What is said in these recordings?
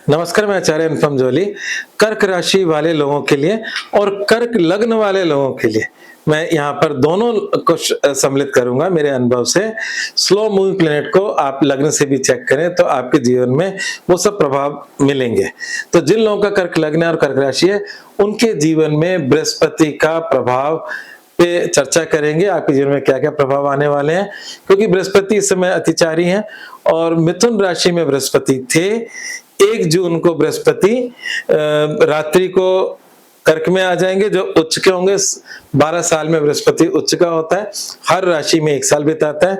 नमस्कार, मैं आचार्य अनुपम जोली। कर्क राशि वाले लोगों के लिए और कर्क लग्न वाले लोगों के लिए मैं यहाँ पर दोनों को सम्मिलित करूंगा मेरे अनुभव से। स्लो मूविंग प्लेनेट को आप लग्न से भी चेक करें तो आपके जीवन में वो सब प्रभाव मिलेंगे। तो जिन लोगों का कर्क लग्न है और कर्क राशि है, उनके जीवन में बृहस्पति का प्रभाव पे चर्चा करेंगे। आपके जीवन में क्या क्या प्रभाव आने वाले हैं, क्योंकि बृहस्पति इस समय अतिचारी हैं और मिथुन राशि में बृहस्पति थे। 1 जून को बृहस्पति रात्रि को कर्क में आ जाएंगे, जो उच्च के होंगे। 12 साल में बृहस्पति उच्च का होता है, हर राशि में 1 साल बिताता है,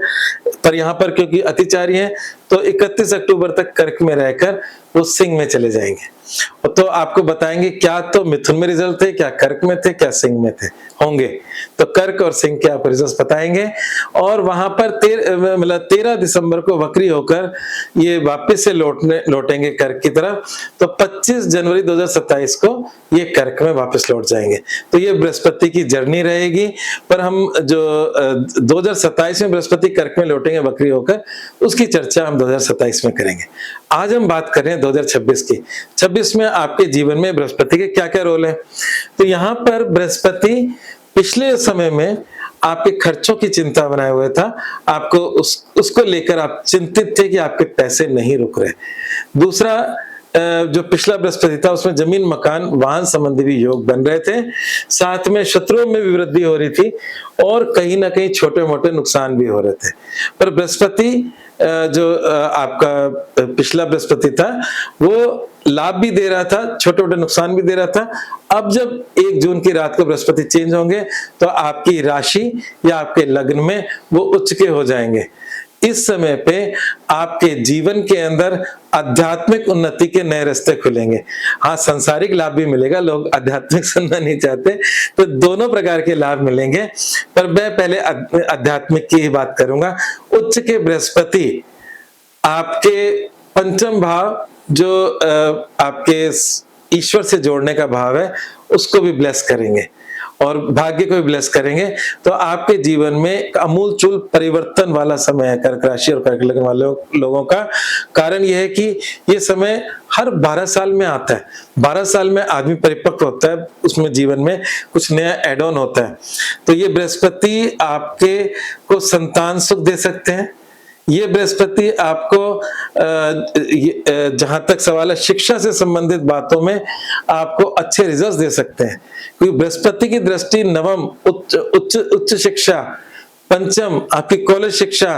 पर यहाँ पर क्योंकि अतिचारी है तो 31 अक्टूबर तक कर्क में रहकर वो सिंह में चले जाएंगे। तो आपको बताएंगे क्या तो मिथुन में रिजल्ट थे, क्या कर्क में थे, क्या सिंह में थे होंगे। तो कर्क और सिंह के आप रिजल्ट बताएंगे। और वहां पर 13 दिसंबर को वक्री होकर ये वापस से लौटेंगे कर्क की तरफ। तो 25 जनवरी 2027 को ये कर्क में वापस लौट जाएंगे। तो ये बृहस्पति की जर्नी रहेगी। पर हम जो 2027 में बृहस्पति कर्क में लौटेंगे वक्री होकर, उसकी चर्चा हम 2027 में करेंगे। आज हम बात कर रहे हैं 2026 की। 26 में आपके जीवन में बृहस्पति के क्या क्या रोल है। तो यहाँ पर बृहस्पति पिछले समय में आपके खर्चों की चिंता बनाए हुए था। आपको उसको लेकर आप चिंतित थे कि आपके पैसे नहीं रुक रहे। दूसरा, जो पिछला बृहस्पति था उसमें जमीन मकान वाहन संबंधी भी योग बन रहे थे। साथ में शत्रुओं में भी वृद्धि हो रही थी और कहीं ना कहीं छोटे मोटे नुकसान भी हो रहे थे। पर बृहस्पति जो आपका पिछला बृहस्पति था वो लाभ भी दे रहा था, छोटे मोटे नुकसान भी दे रहा था। अब जब 1 जून की रात को बृहस्पति चेंज होंगे तो आपकी राशि या आपके लग्न में वो उच्च के हो जाएंगे। इस समय पे आपके जीवन के अंदर आध्यात्मिक उन्नति के नए रास्ते खुलेंगे। हाँ, सांसारिक लाभ भी मिलेगा, लोग आध्यात्मिक सुनना नहीं चाहते, तो दोनों प्रकार के लाभ मिलेंगे। पर मैं पहले आध्यात्मिक की ही बात करूंगा। उच्च के बृहस्पति आपके पंचम भाव, जो आपके ईश्वर से जोड़ने का भाव है, उसको भी ब्लेस करेंगे और भाग्य को भी ब्लेस करेंगे। तो आपके जीवन में अमूलचूल परिवर्तन वाला समय है कर्क राशि और कर्क लग्न वाले लोगों का। कारण यह है कि ये समय हर 12 साल में आता है। 12 साल में आदमी परिपक्व होता है, उसमें जीवन में कुछ नया एड ऑन होता है। तो ये बृहस्पति आपके को संतान सुख दे सकते हैं। ये बृहस्पति आपको जहां तक सवाल है शिक्षा से संबंधित बातों में आपको अच्छे रिजल्ट्स दे सकते हैं, क्योंकि बृहस्पति की दृष्टि नवम उच्च शिक्षा, पंचम आपकी कॉलेज शिक्षा,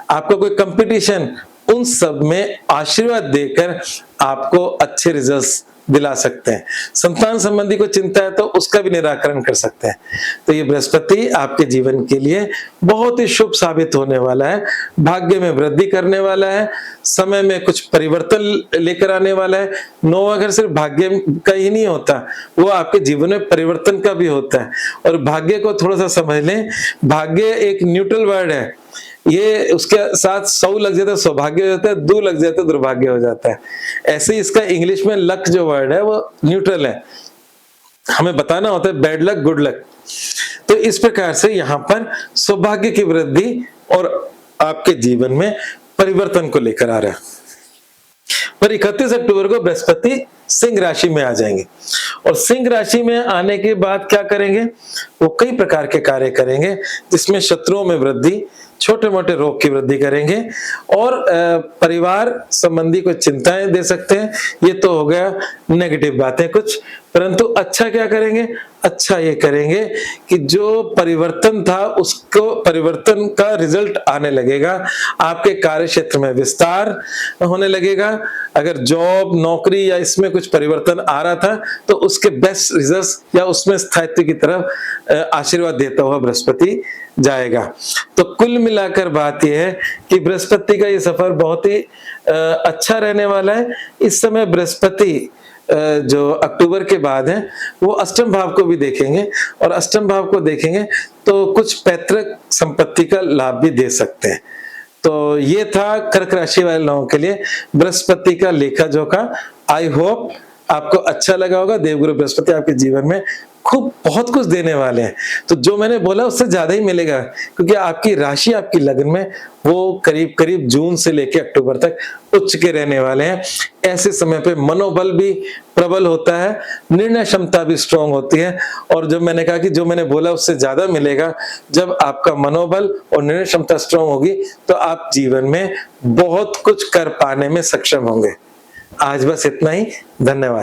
आपका कोई कंपटीशन, उन सब में आशीर्वाद देकर आपको अच्छे रिजल्ट्स दिला सकते हैं। संतान संबंधी को चिंता है तो उसका भी निराकरण कर सकते हैं। तो ये बृहस्पति आपके जीवन के लिए बहुत ही शुभ साबित होने वाला है, भाग्य में वृद्धि करने वाला है, समय में कुछ परिवर्तन लेकर आने वाला है। 9 अगर सिर्फ भाग्य का ही नहीं होता, वो आपके जीवन में परिवर्तन का भी होता है। और भाग्य को थोड़ा सा समझ लें, भाग्य एक न्यूट्रल वर्ड है। ये उसके साथ सौ लग जाता है सौभाग्य हो जाता है, दू लग जाता है दुर्भाग्य हो जाता है। ऐसे इसका इंग्लिश में लक जो वर्ड है वो न्यूट्रल है, हमें बताना होता है बैड लक गुड लक। तो इस प्रकार से यहाँ पर सौभाग्य की वृद्धि और आपके जीवन में परिवर्तन को लेकर आ रहा है। पर 31 अक्टूबर को बृहस्पति सिंह राशि में आ जाएंगे और सिंह राशि में आने के बाद क्या करेंगे, वो कई प्रकार के कार्य करेंगे जिसमें शत्रुओं में वृद्धि, छोटे मोटे रोग की वृद्धि करेंगे और परिवार संबंधी कुछ चिंताएं दे सकते हैं। ये तो हो गया नेगेटिव बातें कुछ। परंतु अच्छा क्या करेंगे, अच्छा ये करेंगे कि जो परिवर्तन था उसको परिवर्तन का रिजल्ट आने लगेगा। आपके कार्य क्षेत्र में विस्तार होने लगेगा। अगर जॉब नौकरी या इसमें कुछ परिवर्तन आ रहा था तो उसके बेस्ट रिजल्ट्स या उसमें स्थायित्व की तरफ आशीर्वाद देता हुआ बृहस्पति जाएगा। तो कुल मिलाकर बात यह है कि बृहस्पति का ये सफर बहुत ही अच्छा रहने वाला है। इस समय बृहस्पति जो अक्टूबर के बाद है वो अष्टम भाव को भी देखेंगे और अष्टम भाव को देखेंगे तो कुछ पैतृक संपत्ति का लाभ भी दे सकते हैं। तो ये था कर्क राशि वाले लोगों के लिए बृहस्पति का लेखा जोखा। आई होप आपको अच्छा लगा होगा। देवगुरु बृहस्पति आपके जीवन में खूब बहुत कुछ देने वाले हैं। तो जो मैंने बोला उससे ज्यादा ही मिलेगा, क्योंकि आपकी राशि आपकी लग्न में वो करीब करीब जून से लेकर अक्टूबर तक उच्च के रहने वाले हैं। ऐसे समय पे मनोबल भी प्रबल होता है, निर्णय क्षमता भी स्ट्रांग होती है, और जो मैंने कहा कि जो मैंने बोला उससे ज्यादा मिलेगा। जब आपका मनोबल और निर्णय क्षमता स्ट्रांग होगी तो आप जीवन में बहुत कुछ कर पाने में सक्षम होंगे। आज बस इतना ही, धन्यवाद।